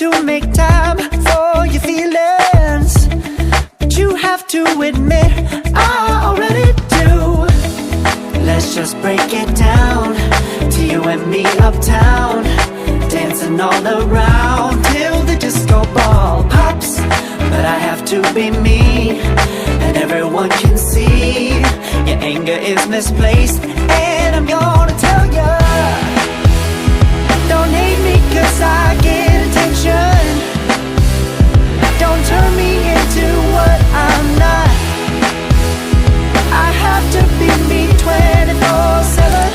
to make time for your feelings, but you have to admit I already do. Let's just break it down to you and me uptown, dancing all around till the disco ball pops. But I have to be me, and everyone can see your anger is misplaced. And I'm gonna tell ya, don't hate me cause I get attention. Don't turn me into what I'm not. I have to be me 24/7,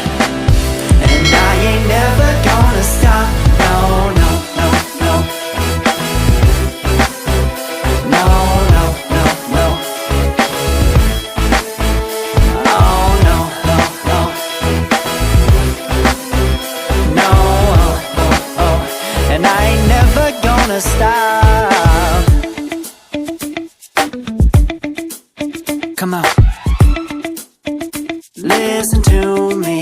and I ain't never gonna stop. No, no, no, no. No, no, no, no. Oh, no, no, no. No, oh, oh, oh. And I ain't never gonna stop. Come on. Listen to me.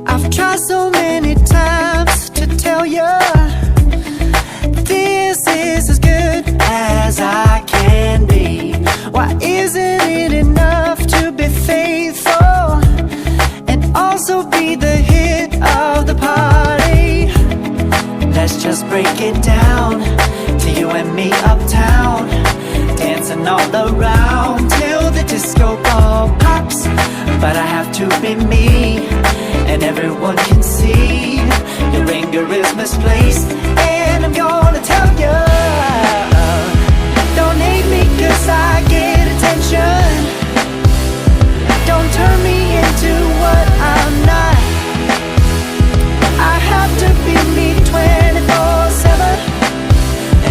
I've tried so many times to tell you this is as good as I can be. Why isn't it enough to be faithful and also be the hit of the party? Let's just break it down to you and me uptown, dancing all around till the disco ball pops. But I have to be me, and everyone can see your anger is misplaced. And I'm gonna tell you, don't hate me cause I get attention. Don't turn me into what I'm not. I have to be me 24/7,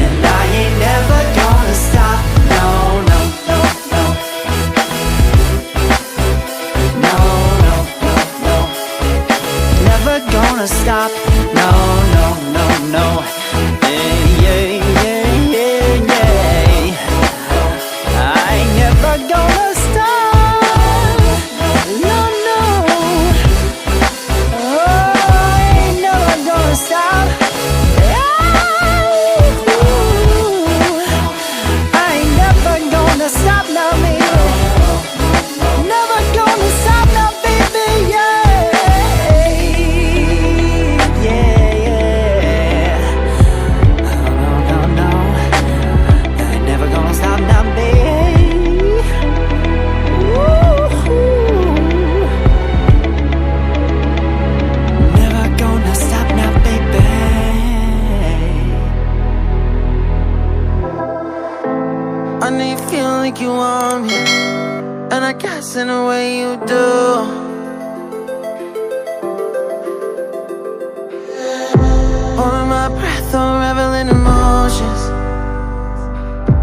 and I ain't never gonna stop. No, no, no, no. No, no, no, no. Never gonna stop. No, no, no, no. Yeah, yeah, yeah, yeah, yeah. I ain't never gonna stop. No, no. Oh, I ain't never gonna stop. I ain't never gonna stop now, baby. Never gonna stop now, baby. Yeah, yeah, yeah. No, no, no. I ain't never gonna stop now, baby. Ooh. Never gonna stop now, baby. I know you feel like you want me, and I guess in a way you do. Holding my breath, unraveling emotions.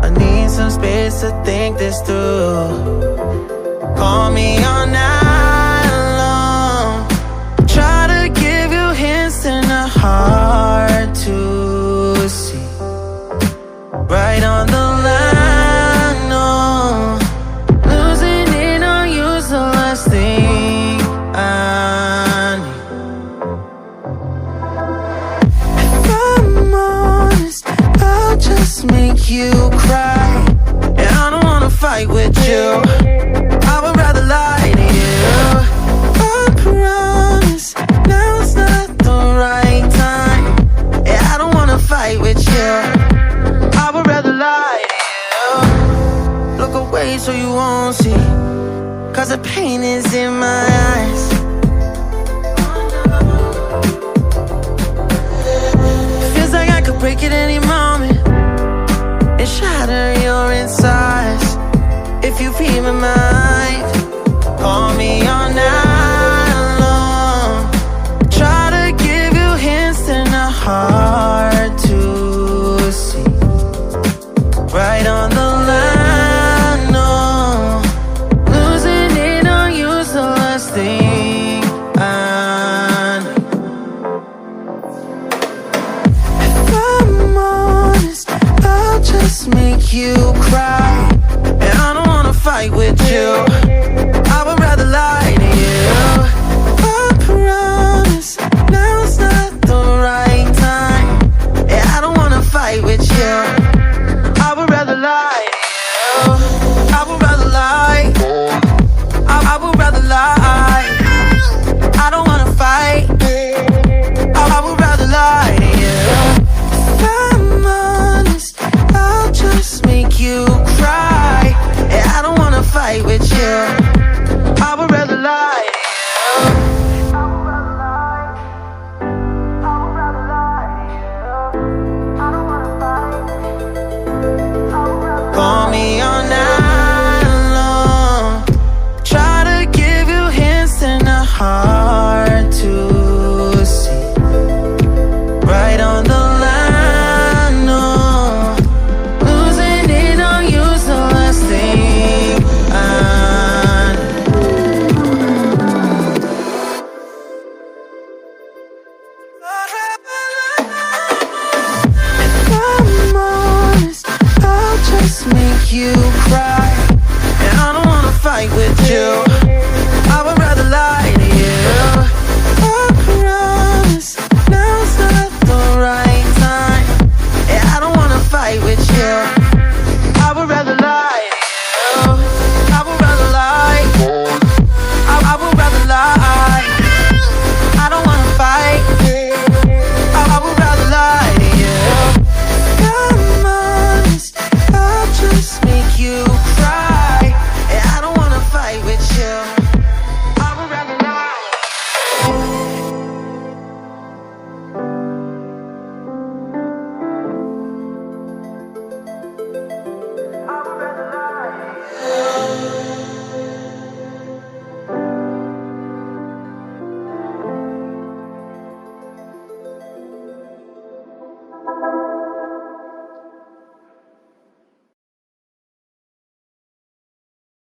I need some space to think this through. Call me all night long. Try to give you hints and a hard to see. Right on the line, no. Losing it on you's the last thing I need. If I'm honest, I'll just make you cry. And I don't wanna fight with you. I would rather lie to you. I promise now's not the right time. And I don't wanna fight with you. I would rather lie to you. Look away so you won't see, cause the pain is in my eyes. Feels like I could break it any moment and shatter your insides. If you feel my mind, call me all night long. Try to give you hints and a hard to see. Right on the line, no. Losing it on you's the last thing I need. If I'm honest, I'll just make you cry. And I don't wanna fight with you. I would rather lie to you. I promise now's not the right time. you cry. And I don't wanna fight with you.